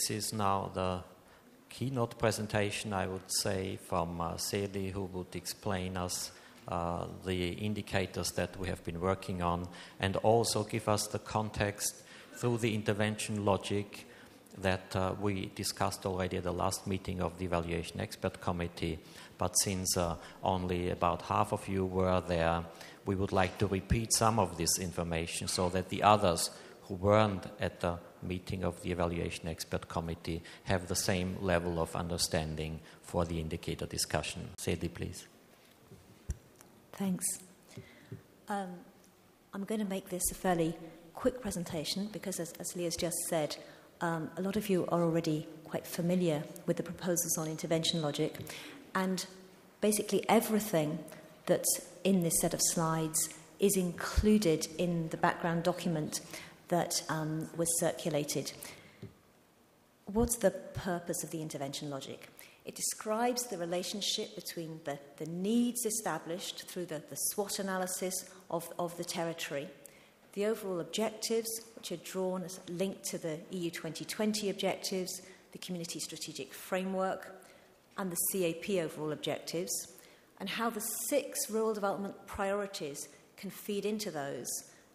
this is now the keynote presentation, I would say, from Zelie, who would explain us the indicators that we have been working on and also give us the context through the intervention logic that we discussed already at the last meeting of the Evaluation Expert Committee. But since only about half of you were there, we would like to repeat some of this information so that the others who weren't at the meeting of the Evaluation Expert Committee have the same level of understanding for the indicator discussion. Zelie, please. Thanks. I'm going to make this a fairly quick presentation because, as Leah's just said, a lot of you are already quite familiar with the proposals on intervention logic, and basically everything that's in this set of slides is included in the background document that was circulated. What's the purpose of the intervention logic? It describes the relationship between the needs established through the SWOT analysis of the territory, the overall objectives, which are drawn as linked to the EU 2020 objectives, the Community Strategic Framework, and the CAP overall objectives, and how the 6 rural development priorities can feed into those,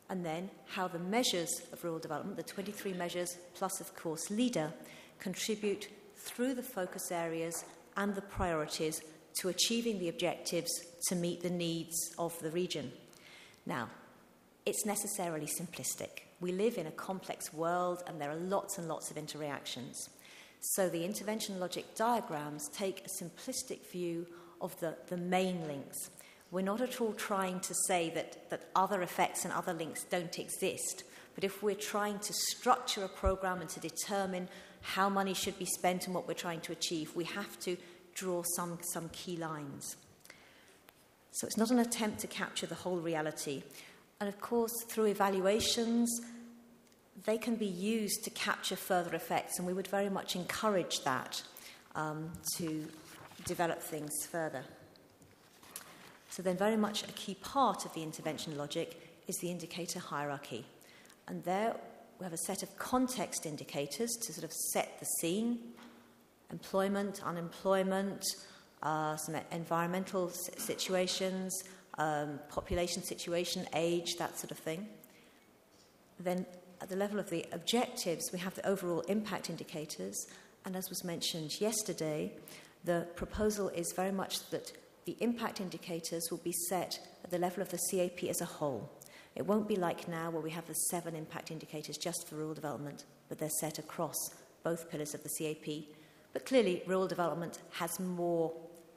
and then how the measures of rural development, the 23 measures plus, of course, LEADER, contribute through the focus areas and the priorities to achieving the objectives to meet the needs of the region. Now, it's necessarily simplistic. We live in a complex world and there are lots and lots of interactions. So the intervention logic diagrams take a simplistic view of the main links. We're not at all trying to say that other effects and other links don't exist, but if we're trying to structure a program and to determine how money should be spent and what we're trying to achieve, we have to draw some key lines. So it's not an attempt to capture the whole reality. And of course, through evaluations, they can be used to capture further effects, and we would very much encourage that to develop things further. So then very much a key part of the intervention logic is the indicator hierarchy. And there we have a set of context indicators to sort of set the scene: employment, unemployment, some environmental situations, population situation, age, that sort of thing. Then at the level of the objectives, we have the overall impact indicators. And as was mentioned yesterday, the proposal is very much that the impact indicators will be set at the level of the CAP as a whole. It won't be like now where we have the 7 impact indicators just for rural development, but they're set across both pillars of the CAP. But clearly, rural development has more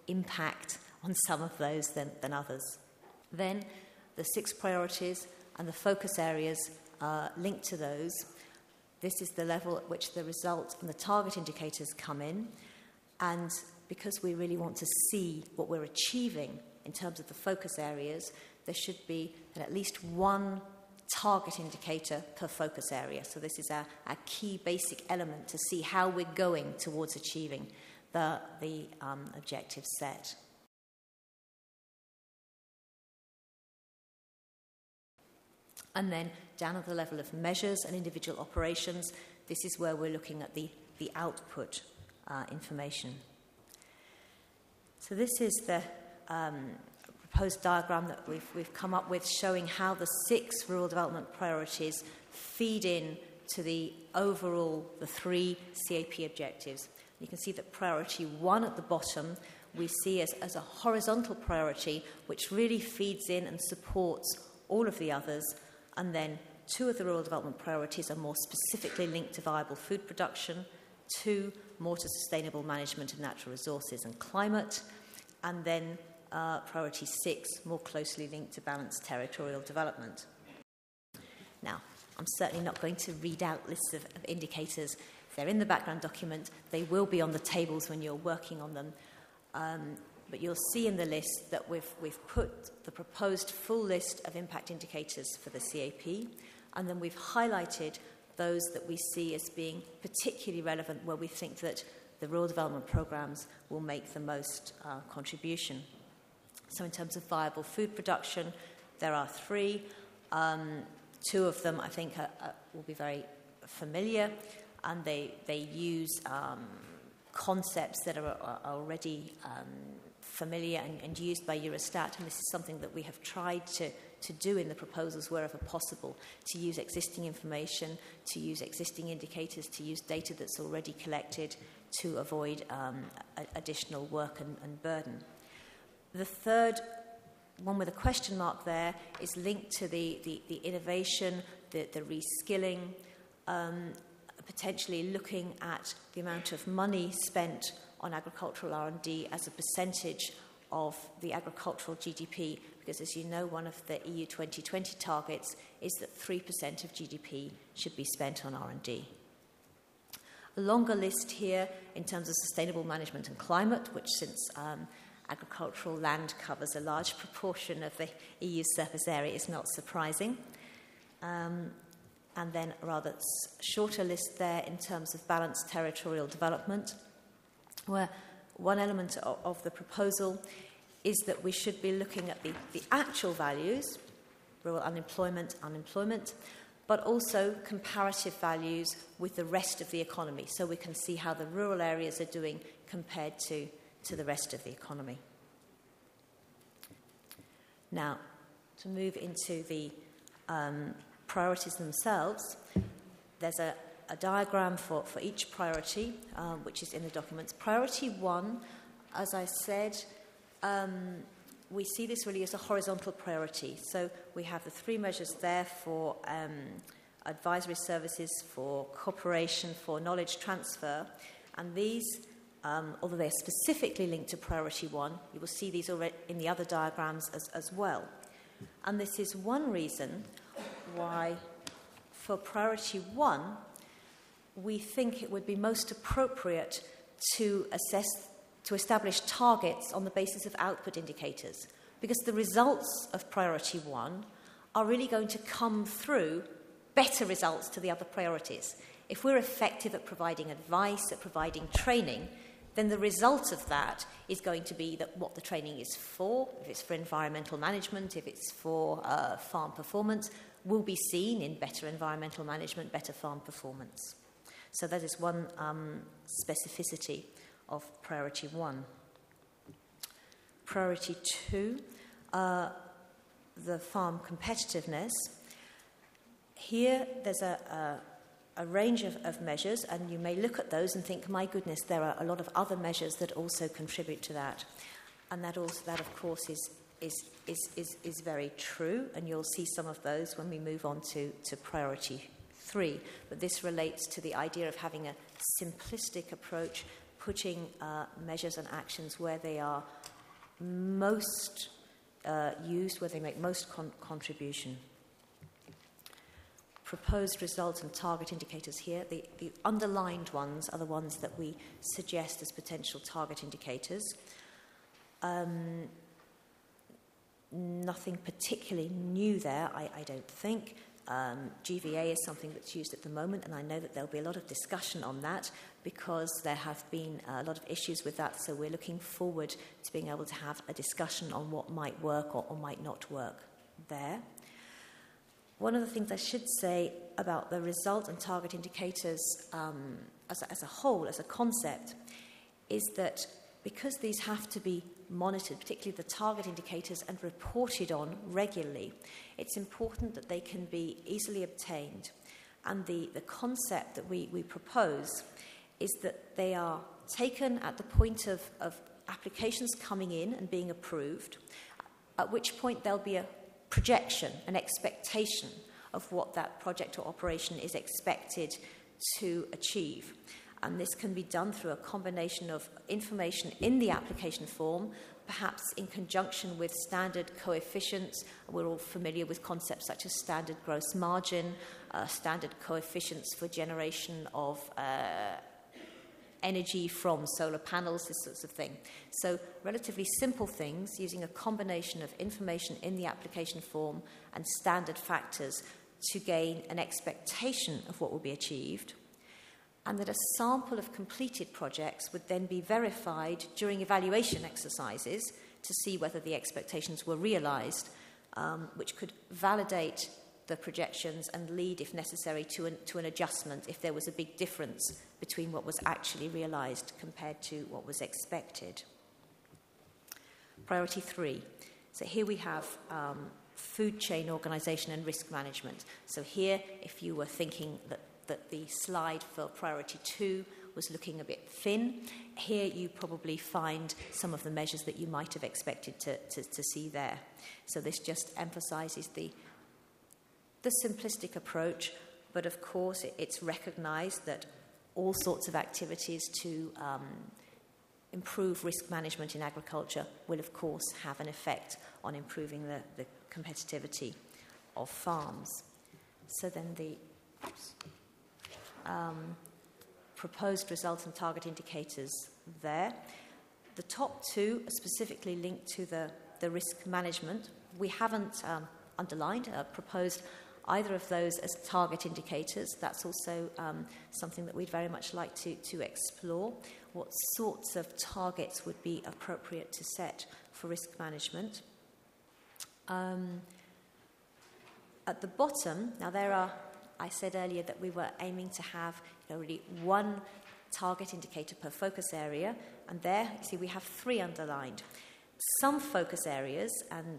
impact on some of those than others. Then the 6 priorities and the focus areas linked to those. This is the level at which the result and the target indicators come in. And because we really want to see what we're achieving in terms of the focus areas, there should be at least 1 target indicator per focus area. So this is our key basic element to see how we're going towards achieving the objective set. And then down at the level of measures and individual operations, this is where we're looking at the output information. So this is the proposed diagram that we've come up with, showing how the 6 rural development priorities feed in to the 3 CAP objectives. You can see that priority 1 at the bottom we see as a horizontal priority, which really feeds in and supports all of the others. And then 2 of the rural development priorities are more specifically linked to viable food production, 2 more to sustainable management of natural resources and climate, and then priority 6 more closely linked to balanced territorial development. Now, I'm certainly not going to read out lists of indicators. If they're in the background document, they will be on the tables when you're working on them. But you'll see in the list that we've put the proposed full list of impact indicators for the CAP, and then we've highlighted those that we see as being particularly relevant where we think that the rural development programs will make the most contribution. So in terms of viable food production, there are 3. 2 of them, I think, will be very familiar. and they use concepts that are already familiar and used by Eurostat, and this is something that we have tried to do in the proposals wherever possible, to use existing information, to use existing indicators, to use data that's already collected to avoid additional work and burden. The third one with a question mark there is linked to the innovation, the reskilling, potentially looking at the amount of money spent on agricultural R&D as a percentage of the agricultural GDP, because as you know, one of the EU 2020 targets is that 3% of GDP should be spent on R&D. A longer list here in terms of sustainable management and climate, which since agricultural land covers a large proportion of the EU surface area is not surprising. And then a rather shorter list there in terms of balanced territorial development, where one element of the proposal is that we should be looking at the actual values, rural unemployment, but also comparative values with the rest of the economy, so we can see how the rural areas are doing compared to the rest of the economy. Now, to move into the priorities themselves, there's a diagram for each priority, which is in the documents. Priority 1, as I said, we see this really as a horizontal priority. So we have the 3 measures there for advisory services, for cooperation, for knowledge transfer, and these, although they're specifically linked to priority 1, you will see these already in the other diagrams as well. And this is one reason why for priority 1, we think it would be most appropriate to establish targets on the basis of output indicators, because the results of priority 1 are really going to come through better results to the other priorities. If we're effective at providing advice, at providing training, then the result of that is going to be that what the training is for, if it's for environmental management, if it's for farm performance, will be seen in better environmental management, better farm performance. So that is one specificity of priority 1. Priority 2, the farm competitiveness. Here there's a range of measures, and you may look at those and think, my goodness, there are a lot of other measures that also contribute to that. And that of course, is very true, and you'll see some of those when we move on to priority 3. But this relates to the idea of having a simplistic approach, putting measures and actions where they are most used, where they make most contribution. Proposed result and target indicators here. The underlined ones are the ones that we suggest as potential target indicators. Nothing particularly new there, I don't think. GVA is something that's used at the moment, and I know that there'll be a lot of discussion on that because there have been a lot of issues with that, so we're looking forward to being able to have a discussion on what might work or might not work there. One of the things I should say about the result and target indicators as a whole, as a concept, is that because these have to be monitored, particularly the target indicators, and reported on regularly, it's important that they can be easily obtained. And the concept that we propose is that they are taken at the point of applications coming in and being approved, at which point there'll be a projection, an expectation of what that project or operation is expected to achieve. And this can be done through a combination of information in the application form, perhaps in conjunction with standard coefficients. We're all familiar with concepts such as standard gross margin, standard coefficients for generation of energy from solar panels, this sort of thing. So relatively simple things using a combination of information in the application form and standard factors to gain an expectation of what will be achieved, and that a sample of completed projects would then be verified during evaluation exercises to see whether the expectations were realised, which could validate the projections and lead, if necessary, to an adjustment if there was a big difference between what was actually realised compared to what was expected. Priority 3. So here we have food chain organisation and risk management. So here, if you were thinking that the slide for priority 2 was looking a bit thin, here you probably find some of the measures that you might have expected to see there. So this just emphasises the simplistic approach, but of course it's recognised that all sorts of activities to improve risk management in agriculture will of course have an effect on improving the competitivity of farms. So then the proposed result and target indicators there. The top 2 are specifically linked to the risk management. We haven't underlined, proposed either of those as target indicators. That's also something that we'd very much like to explore. What sorts of targets would be appropriate to set for risk management? At the bottom, now I said earlier that we were aiming to have really one target indicator per focus area, and there, you see, we have 3 underlined. Some focus areas, and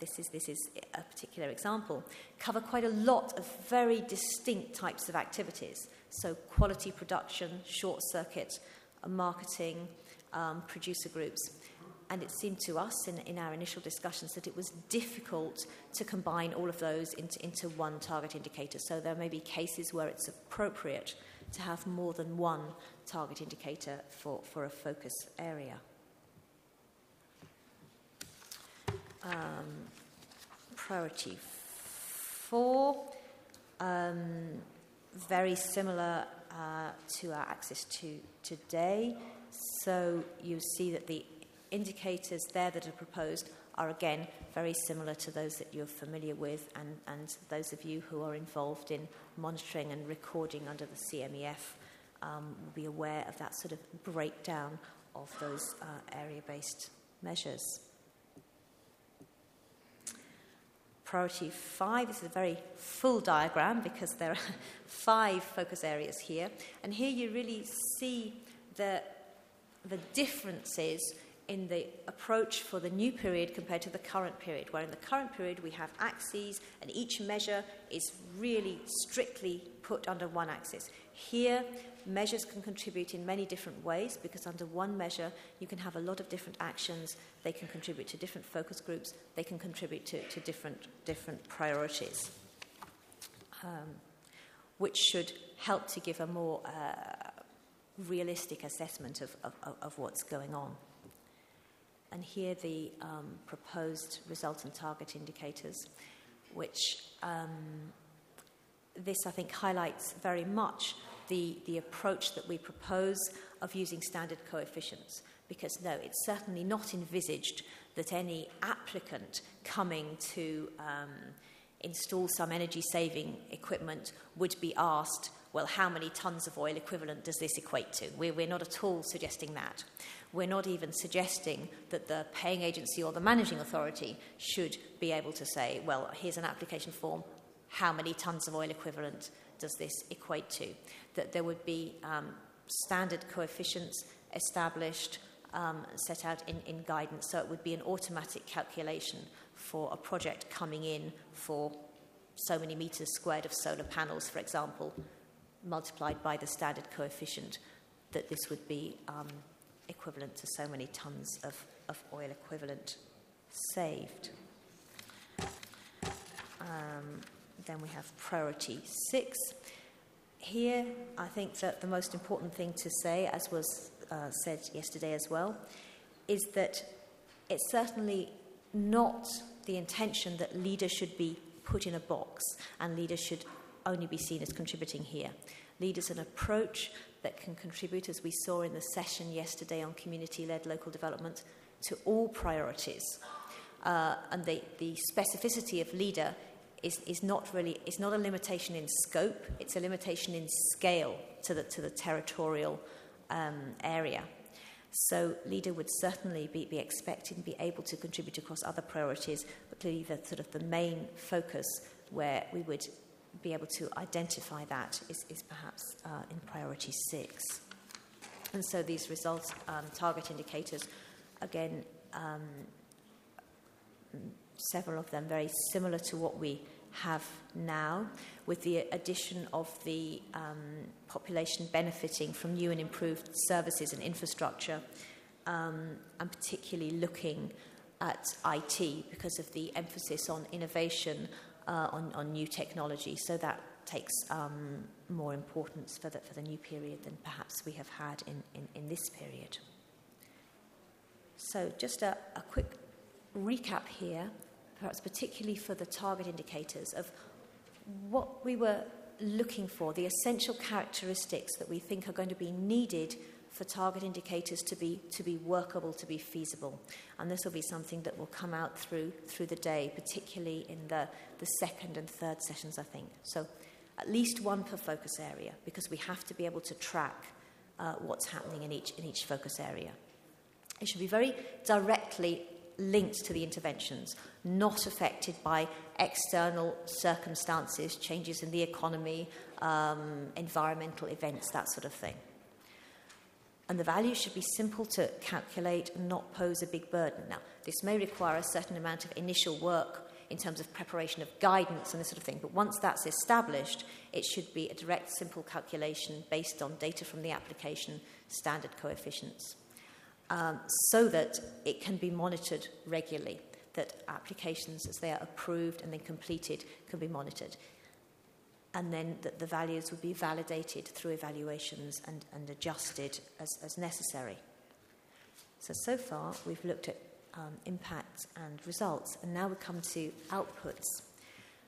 this is a particular example, cover quite a lot of very distinct types of activities. So quality production, short circuit, marketing, producer groups. And it seemed to us in our initial discussions that it was difficult to combine all of those into one target indicator. So there may be cases where it's appropriate to have more than one target indicator for a focus area. Priority 4, very similar to our axis today. So you see that the indicators there that are proposed are again very similar to those that you're familiar with, and those of you who are involved in monitoring and recording under the CMEF will be aware of that sort of breakdown of those area-based measures. Priority 5, this is a very full diagram because there are 5 focus areas here, and here you really see the differences in the approach for the new period compared to the current period, where in the current period we have axes and each measure is really strictly put under one axis. Here, measures can contribute in many different ways because under one measure you can have a lot of different actions, they can contribute to different focus groups, they can contribute to different priorities, which should help to give a more realistic assessment of what's going on. And here the proposed result and target indicators, which this I think highlights very much the approach that we propose of using standard coefficients, because no, it's certainly not envisaged that any applicant coming to install some energy saving equipment would be asked, well, how many tonnes of oil equivalent does this equate to? We're not at all suggesting that. We're not even suggesting that the paying agency or the managing authority should be able to say, well, here's an application form, how many tonnes of oil equivalent does this equate to? That there would be standard coefficients established, set out in guidance, so it would be an automatic calculation for a project coming in for so many metres squared of solar panels, for example, multiplied by the standard coefficient, that this would be equivalent to so many tonnes of oil equivalent saved. Then we have priority 6. Here, I think that the most important thing to say, as was said yesterday as well, is that it's certainly not the intention that leaders should be put in a box and leaders should only be seen as contributing here. Lead is an approach that can contribute, as we saw in the session yesterday on community-led local development, to all priorities. And the specificity of leader is not a limitation in scope, it's a limitation in scale to the territorial area. So leader would certainly be expected and be able to contribute across other priorities, but clearly the main focus where we would be able to identify that is perhaps in priority 6. And so these results, target indicators, again, several of them very similar to what we have now, with the addition of the population benefiting from new and improved services and infrastructure, and particularly looking at IT because of the emphasis on innovation, on new technology. So that takes more importance for the new period than perhaps we have had in this period. So just a quick recap here, perhaps particularly for the target indicators, of what we were looking for, the essential characteristics that we think are going to be needed for target indicators to be workable, to be feasible. And this will be something that will come out through the day, particularly in the second and third sessions, I think. So at least one per focus area, because we have to be able to track what's happening in each focus area. It should be very directly linked to the interventions, not affected by external circumstances, changes in the economy, environmental events, that sort of thing. And the values should be simple to calculate and not pose a big burden. Now, this may require a certain amount of initial work in terms of preparation of guidance and this sort of thing, but once that's established, it should be a direct, simple calculation based on data from the application, standard coefficients, so that it can be monitored regularly, that applications, as they are approved and then completed, can be monitored. And then that the values would be validated through evaluations and adjusted as necessary. So far, we've looked at impacts and results, and now we come to outputs.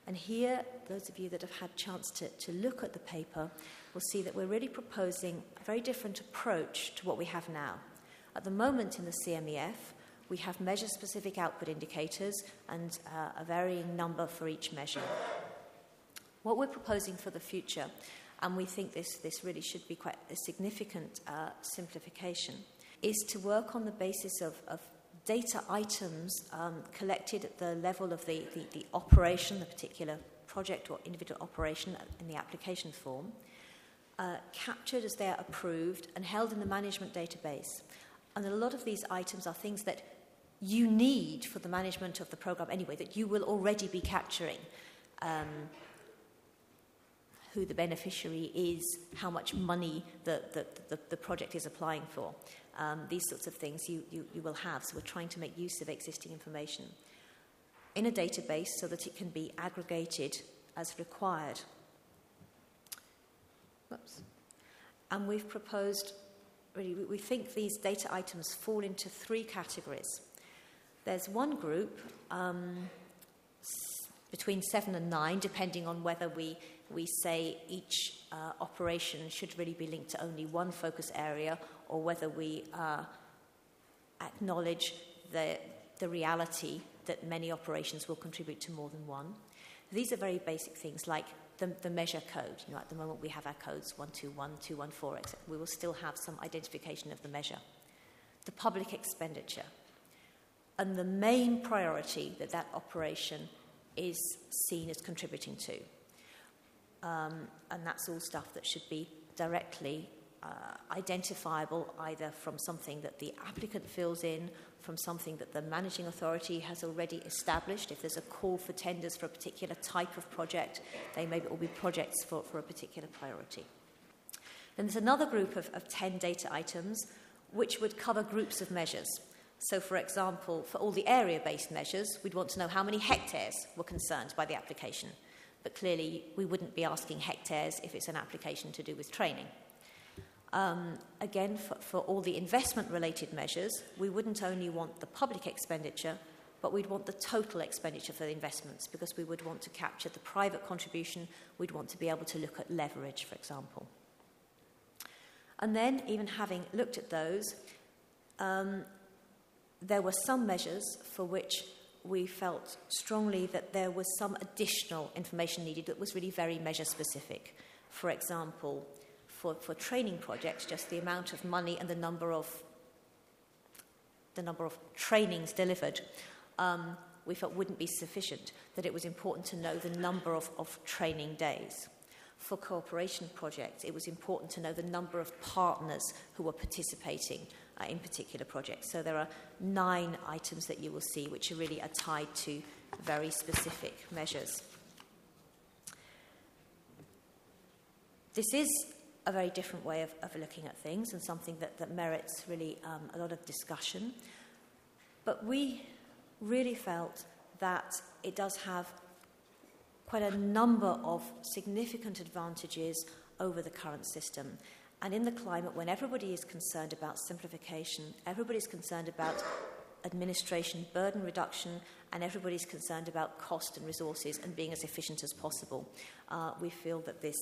And here, those of you that have had a chance to look at the paper will see that we're really proposing a very different approach to what we have now. At the moment in the CMEF, we have measure-specific output indicators and a varying number for each measure. What we're proposing for the future, and we think this really should be quite a significant simplification, is to work on the basis of data items collected at the level of the operation, the particular project or individual operation in the application form, captured as they are approved and held in the management database. And a lot of these items are things that you need for the management of the program anyway, that you will already be capturing. Who the beneficiary is, how much money the project is applying for. These sorts of things you will have. So we're trying to make use of existing information in a database so that it can be aggregated as required. Whoops. And we've proposed, really, we think these data items fall into 3 categories. There's one group, between 7 and 9, depending on whether we say each operation should really be linked to only one focus area, or whether we acknowledge the reality that many operations will contribute to more than one. These are very basic things like the measure code. At the moment we have our codes 121, 214, etc. We will still have some identification of the measure. The public expenditure. And the main priority that operation is seen as contributing to. And that's all stuff that should be directly identifiable, either from something that the applicant fills in, from something that the managing authority has already established. If there's a call for tenders for a particular type of project, they maybe will be projects for a particular priority. Then there's another group of 10 data items which would cover groups of measures. So, for example, for all the area-based measures, we'd want to know how many hectares were concerned by the application. But clearly, we wouldn't be asking hectares if it's an application to do with training. Again, for all the investment-related measures, we wouldn't only want the public expenditure, but we'd want the total expenditure for the investments, because we would want to capture the private contribution. We'd want to be able to look at leverage, for example. And then, even having looked at those, there were some measures for which we felt strongly that there was some additional information needed that was really very measure-specific. For example, for training projects, just the amount of money and the number of trainings delivered we felt wouldn't be sufficient, that it was important to know the number of training days. For cooperation projects, it was important to know the number of partners who were participating in particular projects. So there are 9 items that you will see which are really tied to very specific measures. This is a very different way of looking at things and something that merits really a lot of discussion. But we really felt that it does have quite a number of significant advantages over the current system. And in the climate when everybody is concerned about simplification, everybody's concerned about administration burden reduction, and everybody's concerned about cost and resources and being as efficient as possible, we feel that this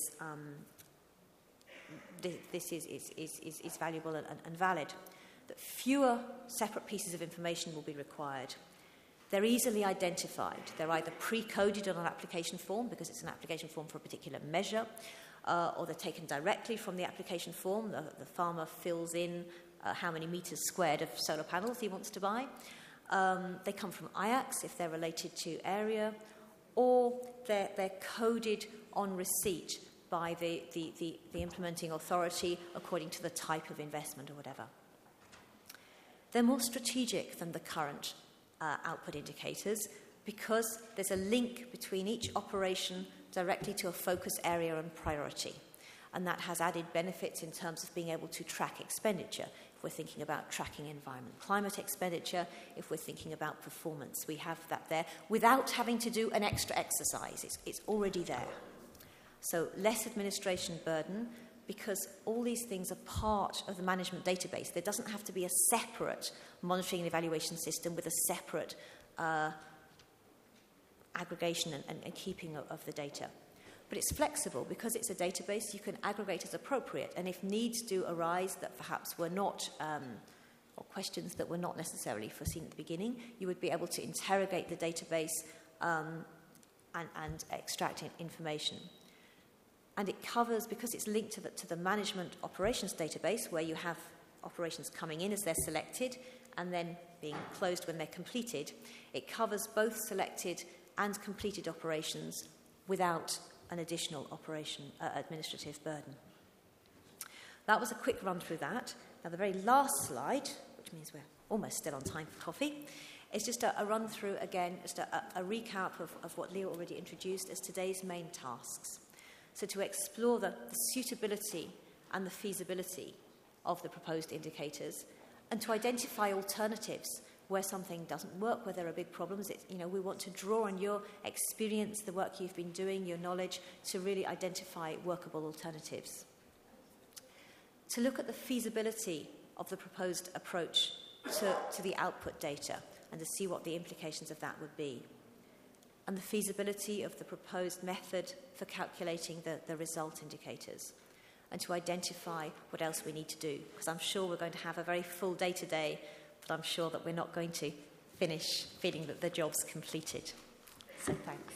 is valuable and valid. That fewer separate pieces of information will be required. They're easily identified. They're either pre-coded on an application form because it's an application form for a particular measure, or they're taken directly from the application form. The farmer fills in how many meters squared of solar panels he wants to buy. They come from IACS if they're related to area, or they're coded on receipt by the implementing authority according to the type of investment or whatever. They're more strategic than the current output indicators because there's a link between each operation directly to a focus area and priority. And that has added benefits in terms of being able to track expenditure. If we're thinking about tracking environment climate expenditure, if we're thinking about performance, we have that there without having to do an extra exercise. It's already there. So less administration burden, because all these things are part of the management database. There doesn't have to be a separate monitoring and evaluation system with a separate aggregation and keeping of the data. But it's flexible. Because it's a database, you can aggregate as appropriate. And if needs do arise that perhaps were not, or questions that were not necessarily foreseen at the beginning, you would be able to interrogate the database and extract information. And it covers, because it's linked to the management operations database, where you have operations coming in as they're selected and then being closed when they're completed, it covers both selected and completed operations without an additional administrative burden. That was a quick run through that. Now, the very last slide, which means we're almost still on time for coffee, is just a run through again, just a recap of what Leo already introduced as today's main tasks. So to explore the suitability and the feasibility of the proposed indicators, and to identify alternatives where something doesn't work, where there are big problems. We want to draw on your experience, the work you've been doing, your knowledge, to really identify workable alternatives. To look at the feasibility of the proposed approach to the output data and to see what the implications of that would be. And the feasibility of the proposed method for calculating the result indicators, and to identify what else we need to do. Because I'm sure we're going to have a very full day today, but I'm sure that we're not going to finish feeling that the job's completed. So thanks.